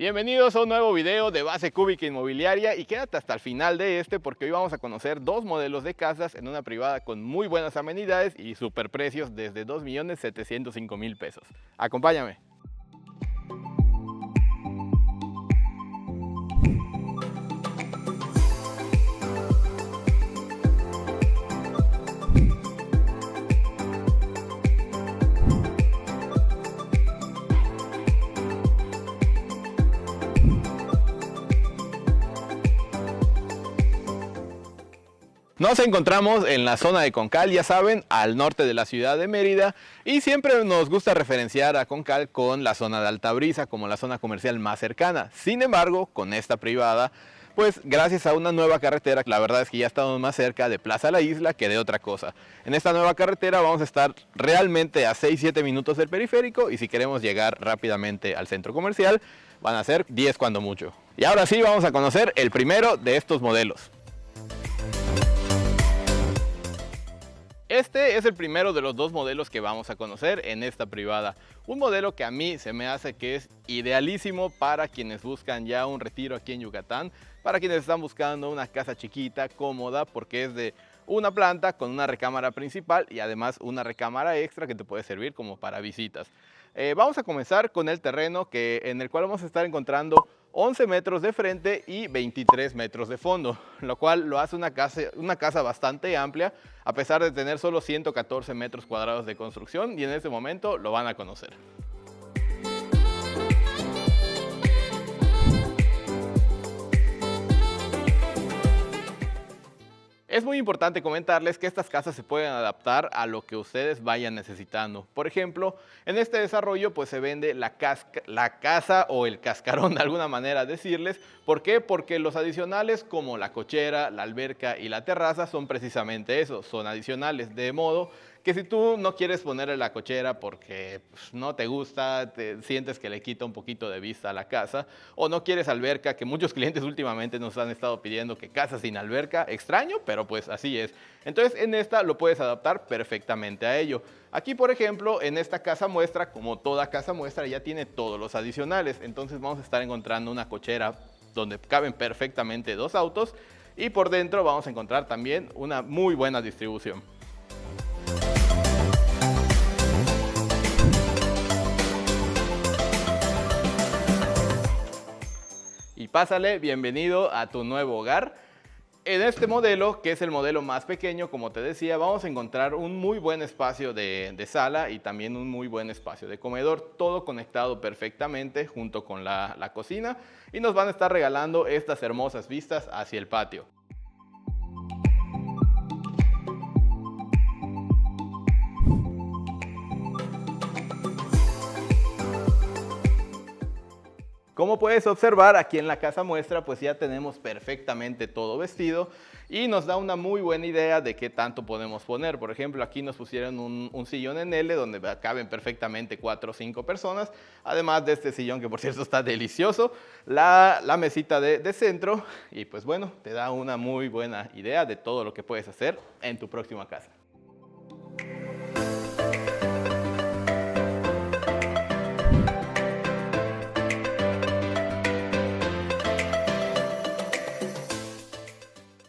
Bienvenidos a un nuevo video de Base Cúbica Inmobiliaria y quédate hasta el final de este porque hoy vamos a conocer dos modelos de casas en una privada con muy buenas amenidades y super precios desde 2.705.000 pesos. Acompáñame. Nos encontramos en la zona de Concal, ya saben, al norte de la ciudad de Mérida, y siempre nos gusta referenciar a Concal con la zona de Altabrisa como la zona comercial más cercana. Sin embargo, con esta privada, pues gracias a una nueva carretera, la verdad es que ya estamos más cerca de Plaza La Isla que de otra cosa. En esta nueva carretera vamos a estar realmente a 6-7 minutos del periférico y si queremos llegar rápidamente al centro comercial, van a ser 10 cuando mucho. Y ahora sí vamos a conocer el primero de estos modelos. Este es el primero de los dos modelos que vamos a conocer en esta privada. Un modelo que a mí se me hace que es idealísimo para quienes buscan ya un retiro aquí en Yucatán, para quienes están buscando una casa chiquita, cómoda, porque es de una planta con una recámara principal y además una recámara extra que te puede servir como para visitas. Vamos a comenzar con el terreno en el cual vamos a estar encontrando 11 metros de frente y 23 metros de fondo, lo cual lo hace una casa bastante amplia, a pesar de tener solo 114 metros cuadrados de construcción, y en este momento lo van a conocer. Es muy importante comentarles que estas casas se pueden adaptar a lo que ustedes vayan necesitando. Por ejemplo, en este desarrollo pues se vende la casa o el cascarón, de alguna manera decirles. ¿Por qué? Porque los adicionales como la cochera, la alberca y la terraza son precisamente eso, son adicionales. De modo que si tú no quieres ponerle la cochera porque no te gusta, te sientes que le quita un poquito de vista a la casa, o no quieres alberca, que muchos clientes últimamente nos han estado pidiendo que casa sin alberca, extraño, pero pues así es. Entonces en esta lo puedes adaptar perfectamente a ello. Aquí, por ejemplo, en esta casa muestra, como toda casa muestra, ya tiene todos los adicionales. Entonces vamos a estar encontrando una cochera donde caben perfectamente dos autos, y por dentro vamos a encontrar también una muy buena distribución. Y pásale, bienvenido a tu nuevo hogar. En este modelo, que es el modelo más pequeño, como te decía, vamos a encontrar un muy buen espacio de sala y también un muy buen espacio de comedor, todo conectado perfectamente junto con la cocina, y nos van a estar regalando estas hermosas vistas hacia el patio. Como puedes observar, aquí en la casa muestra pues ya tenemos perfectamente todo vestido y nos da una muy buena idea de qué tanto podemos poner. Por ejemplo, aquí nos pusieron un sillón en L donde caben perfectamente 4 o 5 personas, además de este sillón que por cierto está delicioso, la mesita de centro, y pues bueno, te da una muy buena idea de todo lo que puedes hacer en tu próxima casa.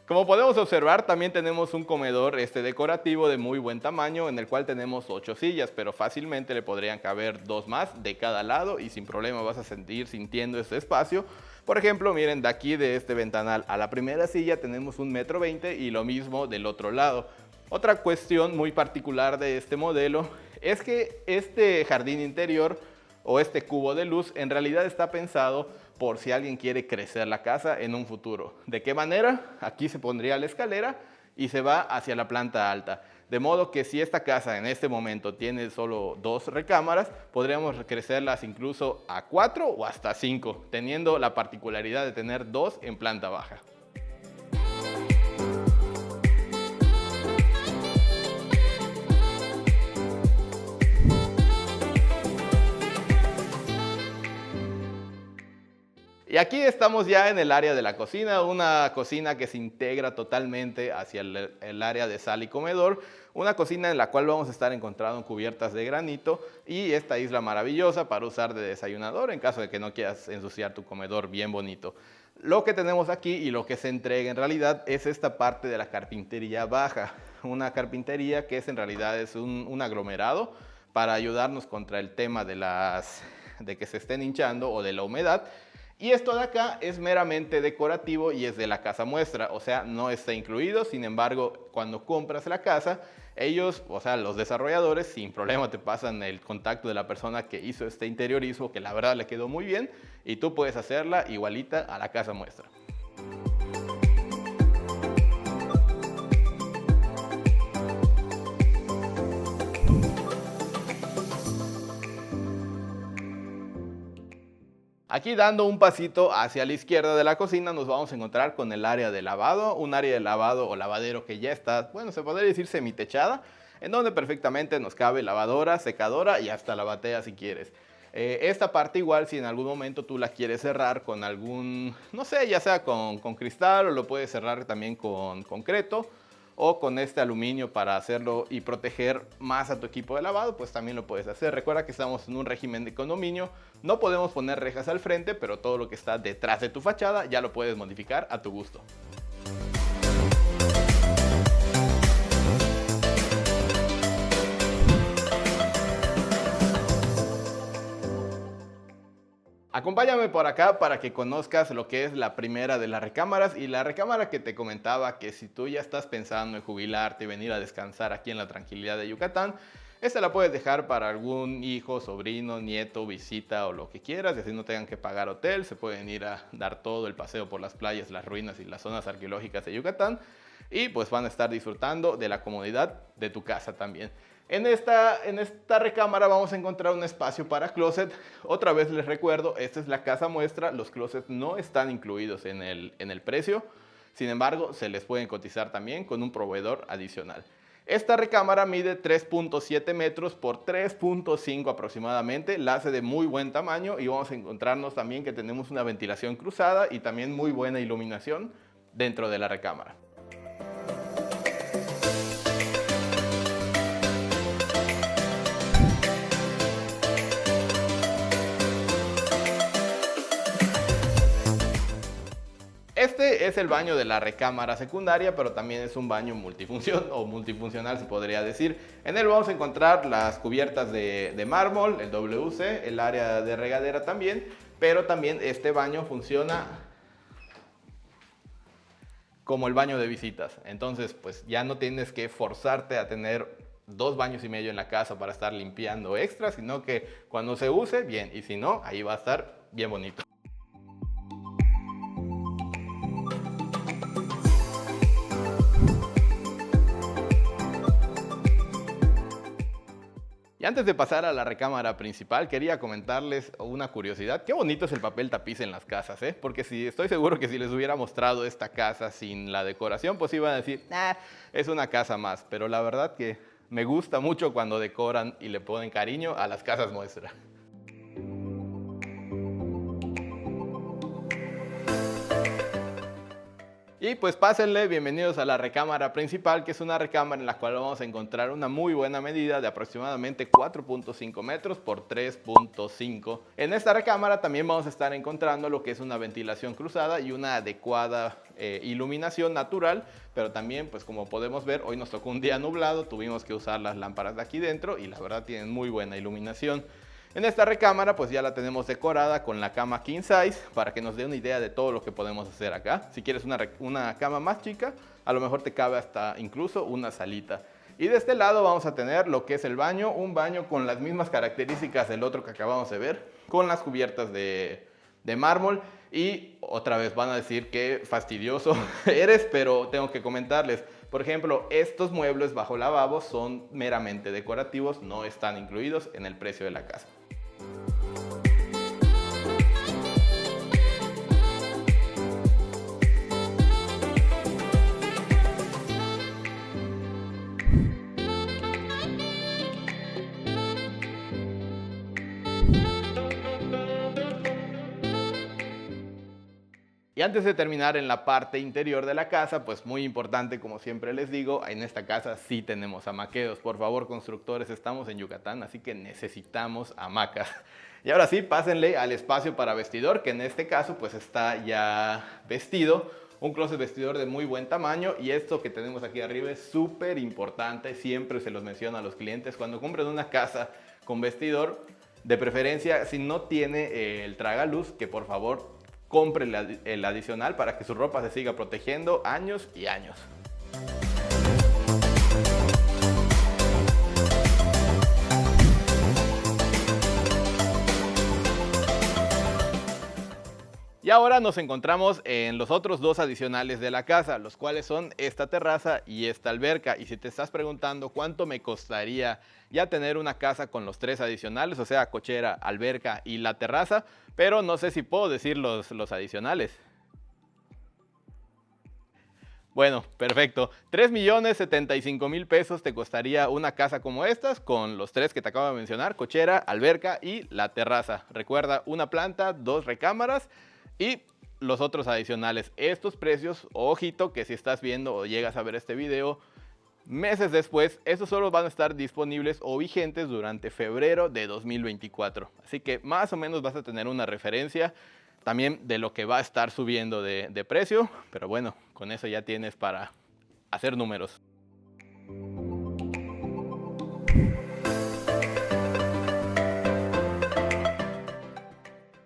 Como podemos observar, también tenemos un comedor decorativo de muy buen tamaño, en el cual tenemos 8 sillas, pero fácilmente le podrían caber 2 más de cada lado y sin problema vas a sintiendo este espacio. Por ejemplo, miren, de aquí de este ventanal a la primera silla tenemos 1,20 m y lo mismo del otro lado. Otra cuestión muy particular de este modelo es que este jardín interior o este cubo de luz en realidad está pensado por si alguien quiere crecer la casa en un futuro. ¿De qué manera? Aquí se pondría la escalera y se va hacia la planta alta. De modo que si esta casa en este momento tiene solo 2 recámaras, podríamos crecerlas incluso a 4 o hasta 5, teniendo la particularidad de tener 2 en planta baja. Y aquí estamos ya en el área de la cocina, una cocina que se integra totalmente hacia el área de sala y comedor, una cocina en la cual vamos a estar encontrando cubiertas de granito y esta isla maravillosa para usar de desayunador en caso de que no quieras ensuciar tu comedor bien bonito. Lo que tenemos aquí y lo que se entrega en realidad es esta parte de la carpintería baja, una carpintería que en realidad es un aglomerado para ayudarnos contra el tema de que se estén hinchando o de la humedad. Y esto de acá es meramente decorativo y es de la casa muestra, o sea, no está incluido. Sin embargo, cuando compras la casa, ellos, o sea, los desarrolladores, sin problema te pasan el contacto de la persona que hizo este interiorismo, que la verdad le quedó muy bien, y tú puedes hacerla igualita a la casa muestra. Aquí dando un pasito hacia la izquierda de la cocina nos vamos a encontrar con el área de lavado, un área de lavado o lavadero que ya está, bueno, se podría decir semitechada, en donde perfectamente nos cabe lavadora, secadora y hasta la batea si quieres. Esta parte igual si en algún momento tú la quieres cerrar con algún, no sé, ya sea con cristal o lo puedes cerrar también con concreto o con este aluminio para hacerlo y proteger más a tu equipo de lavado, pues también lo puedes hacer. Recuerda que estamos en un régimen de condominio, no podemos poner rejas al frente, pero todo lo que está detrás de tu fachada ya lo puedes modificar a tu gusto. Acompáñame por acá para que conozcas lo que es la primera de las recámaras y la recámara que te comentaba que si tú ya estás pensando en jubilarte y venir a descansar aquí en la tranquilidad de Yucatán, esta la puedes dejar para algún hijo, sobrino, nieto, visita o lo que quieras y así no tengan que pagar hotel, se pueden ir a dar todo el paseo por las playas, las ruinas y las zonas arqueológicas de Yucatán y pues van a estar disfrutando de la comodidad de tu casa también. En esta recámara vamos a encontrar un espacio para closet. Otra vez les recuerdo, esta es la casa muestra, los closets no están incluidos en el precio. Sin embargo, se les pueden cotizar también con un proveedor adicional. Esta recámara mide 3.7 metros por 3.5 aproximadamente, la hace de muy buen tamaño y vamos a encontrarnos también que tenemos una ventilación cruzada y también muy buena iluminación dentro de la recámara. Este es el baño de la recámara secundaria, pero también es un baño multifunción o multifuncional se podría decir. En él vamos a encontrar las cubiertas de mármol, el WC, el área de regadera también, pero también este baño funciona como el baño de visitas. Entonces, pues ya no tienes que forzarte a tener 2 baños y medio en la casa para estar limpiando extra, sino que cuando se use, bien, y si no, ahí va a estar bien bonito. Y antes de pasar a la recámara principal, quería comentarles una curiosidad. Qué bonito es el papel tapiz en las casas, ¿eh? Porque estoy seguro que si les hubiera mostrado esta casa sin la decoración, pues iban a decir, es una casa más. Pero la verdad que me gusta mucho cuando decoran y le ponen cariño a las casas muestra. Y pues pásenle, bienvenidos a la recámara principal, que es una recámara en la cual vamos a encontrar una muy buena medida de aproximadamente 4.5 metros por 3.5. En esta recámara también vamos a estar encontrando lo que es una ventilación cruzada y una adecuada iluminación natural, pero también pues como podemos ver hoy nos tocó un día nublado, tuvimos que usar las lámparas de aquí dentro y la verdad tienen muy buena iluminación. En esta recámara pues ya la tenemos decorada con la cama king size para que nos dé una idea de todo lo que podemos hacer acá. Si quieres una cama más chica, a lo mejor te cabe hasta incluso una salita. Y de este lado vamos a tener lo que es el baño, un baño con las mismas características del otro que acabamos de ver, con las cubiertas de mármol. Y otra vez van a decir que fastidioso eres, pero tengo que comentarles. Por ejemplo, estos muebles bajo lavabo son meramente decorativos, no están incluidos en el precio de la casa. Y antes de terminar en la parte interior de la casa, pues muy importante, como siempre les digo, en esta casa sí tenemos hamaqueros. Por favor, constructores, estamos en Yucatán, así que necesitamos hamacas. Y ahora sí, pásenle al espacio para vestidor, que en este caso pues está ya vestido. Un closet vestidor de muy buen tamaño, y esto que tenemos aquí arriba es súper importante. Siempre se los menciono a los clientes cuando compren una casa con vestidor. De preferencia, si no tiene el tragaluz, que por favor compre el adicional para que su ropa se siga protegiendo años y años. Y ahora nos encontramos en los otros dos adicionales de la casa, los cuales son esta terraza y esta alberca. Y si te estás preguntando cuánto me costaría ya tener una casa con los tres adicionales, o sea, cochera, alberca y la terraza, pero no sé si puedo decir los adicionales. Bueno, perfecto. 3,075,000 pesos te costaría una casa como estas, con los tres que te acabo de mencionar: cochera, alberca y la terraza. Recuerda, una planta, 2 recámaras y los otros adicionales. Estos precios, ojito, que si estás viendo o llegas a ver este video meses después, estos solo van a estar disponibles o vigentes durante febrero de 2024. Así que más o menos vas a tener una referencia también de lo que va a estar subiendo de precio. Pero bueno, con eso ya tienes para hacer números.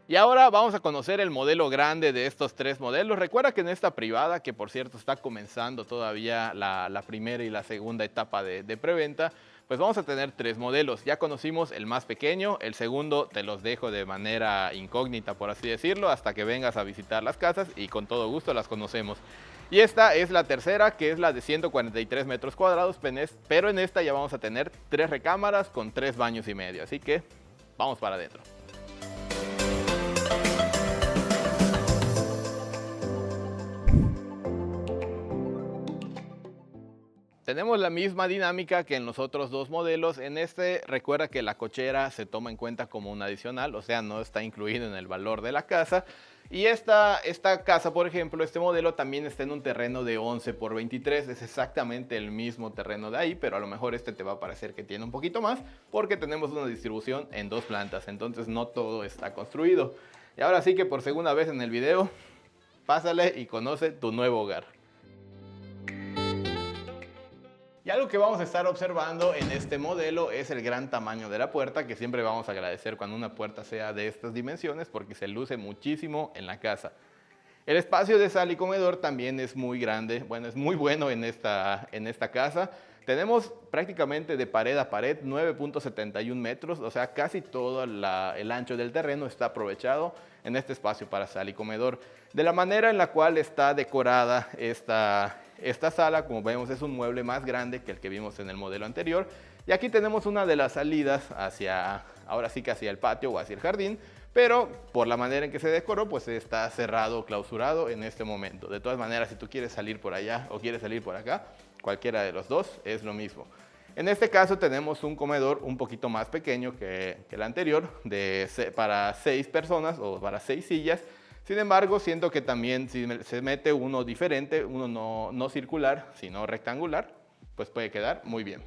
Y ahora vamos a conocer el modelo grande de estos tres modelos. Recuerda que en esta privada, que por cierto está comenzando todavía la primera y la segunda etapa de preventa, pues vamos a tener tres modelos. Ya conocimos el más pequeño, el segundo te los dejo de manera incógnita, por así decirlo, hasta que vengas a visitar las casas y con todo gusto las conocemos. Y esta es la tercera, que es la de 143 metros cuadrados, pero en esta ya vamos a tener 3 recámaras con 3 baños y medio. Así que vamos para adentro. Tenemos la misma dinámica que en los otros dos modelos. En este, recuerda que la cochera se toma en cuenta como un adicional, o sea, no está incluido en el valor de la casa. Y esta casa, por ejemplo, este modelo también está en un terreno de 11 por 23. Es exactamente el mismo terreno de ahí, pero a lo mejor este te va a parecer que tiene un poquito más, porque tenemos una distribución en 2 plantas, entonces no todo está construido. Y ahora sí que por segunda vez en el video, pásale y conoce tu nuevo hogar. Y algo que vamos a estar observando en este modelo es el gran tamaño de la puerta, que siempre vamos a agradecer cuando una puerta sea de estas dimensiones, porque se luce muchísimo en la casa. El espacio de sala y comedor también es muy grande, bueno, es muy bueno en esta casa. Tenemos prácticamente de pared a pared 9,71 metros, o sea, casi todo el ancho del terreno está aprovechado en este espacio para sala y comedor. De la manera en la cual está decorada esta sala, como vemos, es un mueble más grande que el que vimos en el modelo anterior. Y aquí tenemos una de las salidas ahora sí que hacia el patio o hacia el jardín, pero por la manera en que se decoró, pues está cerrado, clausurado en este momento. De todas maneras, si tú quieres salir por allá o quieres salir por acá, cualquiera de los dos es lo mismo. En este caso tenemos un comedor un poquito más pequeño que el anterior, para 6 personas o para 6 sillas. Sin embargo, siento que también si se mete uno diferente, uno no circular, sino rectangular, pues puede quedar muy bien.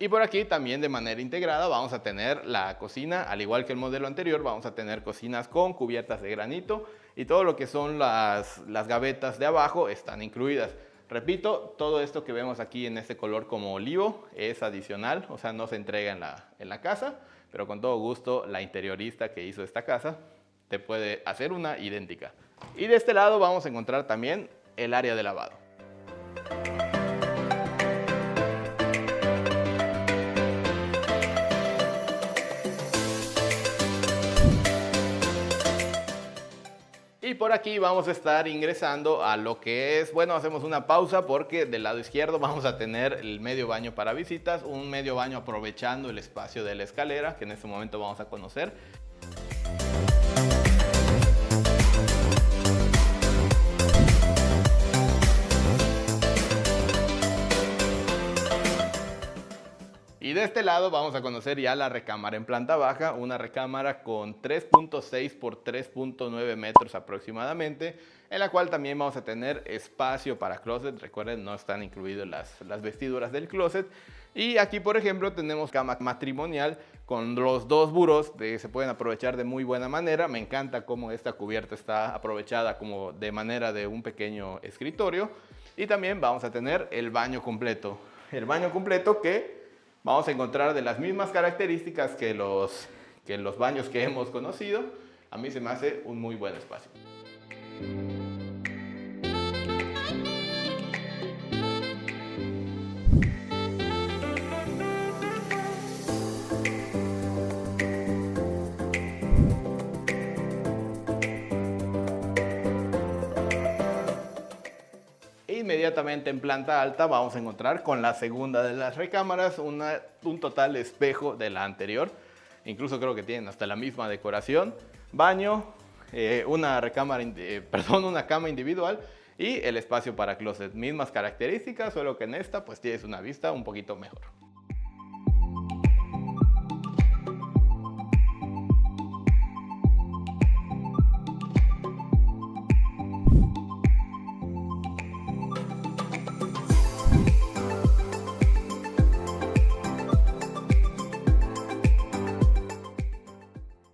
Y por aquí también de manera integrada vamos a tener la cocina, al igual que el modelo anterior, vamos a tener cocinas con cubiertas de granito y todo lo que son las gavetas de abajo están incluidas. Repito, todo esto que vemos aquí en este color como olivo es adicional, o sea, no se entrega en la casa, pero con todo gusto la interiorista que hizo esta casa te puede hacer una idéntica. Y de este lado vamos a encontrar también el área de lavado. Y por aquí vamos a estar ingresando a lo que es, bueno, hacemos una pausa porque del lado izquierdo vamos a tener el medio baño para visitas, un medio baño aprovechando el espacio de la escalera que en este momento vamos a conocer. este lado vamos a conocer ya la recámara en planta baja, una recámara con 3.6 por 3.9 metros aproximadamente, en la cual también vamos a tener espacio para closet. Recuerden, no están incluidas las vestiduras del closet. Y aquí, por ejemplo, tenemos cama matrimonial con los dos burós que se pueden aprovechar de muy buena manera. Me encanta cómo esta cubierta está aprovechada como de manera de un pequeño escritorio. Y también vamos a tener el baño completo. El baño completo que vamos a encontrar de las mismas características que los baños que hemos conocido. A mí se me hace un muy buen espacio. Inmediatamente en planta alta vamos a encontrar con la segunda de las recámaras un total espejo de la anterior. Incluso creo que tienen hasta la misma decoración. Baño, una cama individual y el espacio para closet. Mismas características, solo que en esta pues tienes una vista un poquito mejor.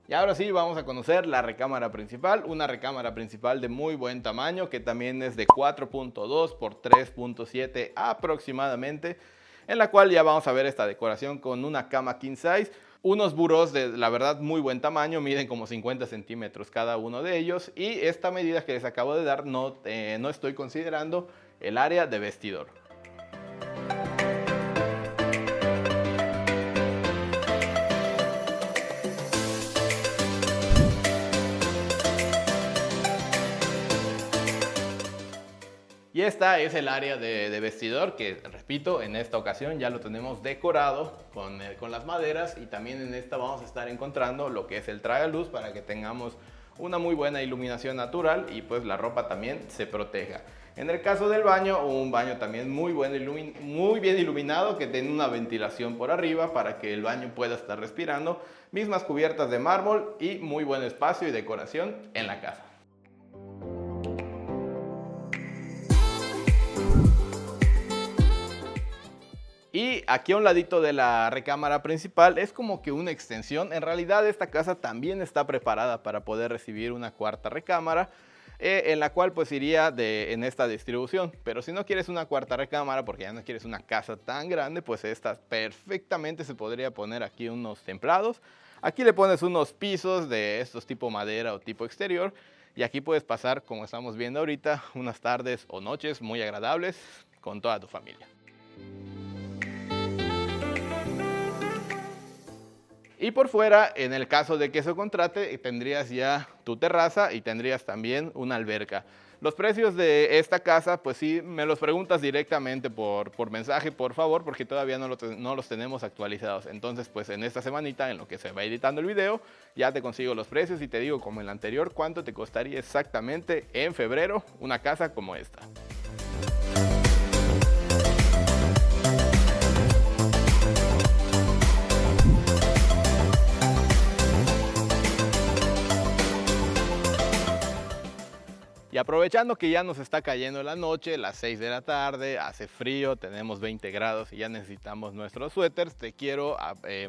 Y ahora sí vamos a conocer la recámara principal, una recámara principal de muy buen tamaño que también es de 4.2 por 3.7 aproximadamente, en la cual ya vamos a ver esta decoración con una cama king size, unos burós de la verdad muy buen tamaño, miden como 50 centímetros cada uno de ellos, y esta medida que les acabo de dar no estoy considerando el área de vestidor. Y esta es el área de vestidor que, repito, en esta ocasión ya lo tenemos decorado con las maderas, y también en esta vamos a estar encontrando lo que es el tragaluz para que tengamos una muy buena iluminación natural y pues la ropa también se proteja. En el caso del baño, un baño también muy bien iluminado que tiene una ventilación por arriba para que el baño pueda estar respirando, mismas cubiertas de mármol y muy buen espacio y decoración en la casa. Y aquí a un ladito de la recámara principal es como que una extensión. En realidad esta casa también está preparada para poder recibir una cuarta recámara, en la cual pues iría en esta distribución. Pero si no quieres una cuarta recámara porque ya no quieres una casa tan grande, pues esta perfectamente se podría poner aquí unos templados. Aquí le pones unos pisos de estos tipo madera o tipo exterior, y aquí puedes pasar, como estamos viendo ahorita, unas tardes o noches muy agradables con toda tu familia. Y por fuera, en el caso de que se contrate, tendrías ya tu terraza y tendrías también una alberca. Los precios de esta casa, pues sí, me los preguntas directamente por mensaje, por favor, porque todavía no los tenemos actualizados. Entonces, pues en esta semanita, en lo que se va editando el video, ya te consigo los precios y te digo, como en el anterior, cuánto te costaría exactamente en febrero una casa como esta. Y aprovechando que ya nos está cayendo la noche, las 6 de la tarde, hace frío, tenemos 20 grados y ya necesitamos nuestros suéteres, te quiero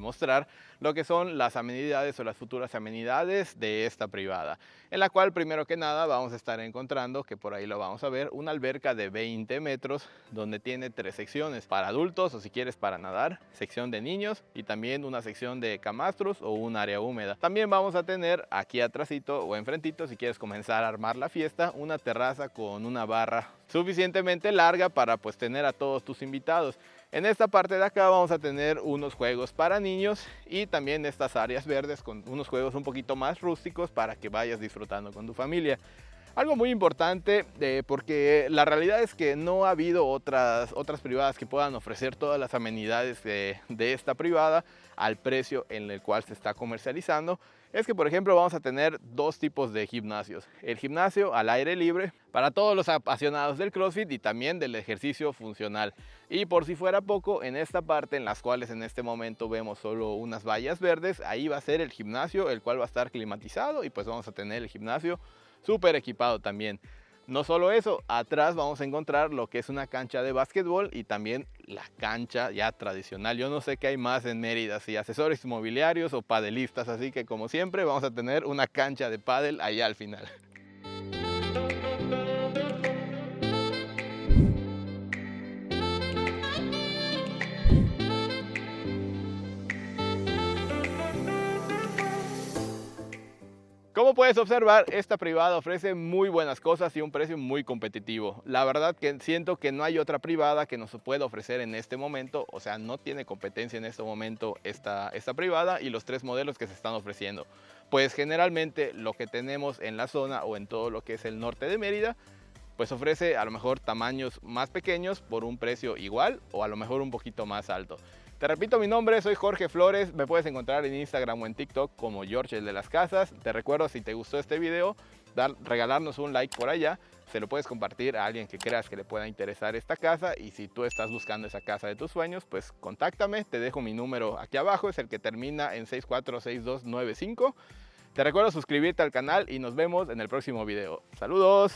mostrar lo que son las amenidades o las futuras amenidades de esta privada, en la cual primero que nada vamos a estar encontrando, que por ahí lo vamos a ver, una alberca de 20 metros donde tiene 3 secciones, para adultos o si quieres para nadar, sección de niños y también una sección de camastros o un área húmeda. También vamos a tener aquí atrásito o enfrentito, si quieres comenzar a armar la fiesta, una terraza con una barra suficientemente larga para pues tener a todos tus invitados. En esta parte de acá vamos a tener unos juegos para niños y también estas áreas verdes con unos juegos un poquito más rústicos para que vayas disfrutando con tu familia. Algo muy importante porque la realidad es que no ha habido otras privadas que puedan ofrecer todas las amenidades de esta privada al precio en el cual se está comercializando. es que, por ejemplo, vamos a tener dos tipos de gimnasios. El gimnasio al aire libre para todos los apasionados del CrossFit y también del ejercicio funcional. Y por si fuera poco, en esta parte en las cuales en este momento vemos solo unas vallas verdes, ahí va a ser el gimnasio, el cual va a estar climatizado y pues vamos a tener el gimnasio súper equipado también. No solo eso, atrás vamos a encontrar lo que es una cancha de básquetbol y también la cancha ya tradicional. Yo no sé qué hay más en Mérida, si asesores inmobiliarios o padelistas, así que como siempre vamos a tener una cancha de pádel allá al final. Como puedes observar, esta privada ofrece muy buenas cosas y un precio muy competitivo. La verdad que siento que no hay otra privada que nos pueda ofrecer en este momento, o sea, no tiene competencia en este momento esta privada y los tres modelos que se están ofreciendo. Pues generalmente lo que tenemos en la zona o en todo lo que es el norte de Mérida, pues ofrece a lo mejor tamaños más pequeños por un precio igual o a lo mejor un poquito más alto. Te repito mi nombre, soy Jorge Flores, me puedes encontrar en Instagram o en TikTok como George el de las casas. Te recuerdo, si te gustó este video, regalarnos un like por allá, se lo puedes compartir a alguien que creas que le pueda interesar esta casa y si tú estás buscando esa casa de tus sueños, pues contáctame, te dejo mi número aquí abajo, es el que termina en 646295. Te recuerdo suscribirte al canal y nos vemos en el próximo video. ¡Saludos!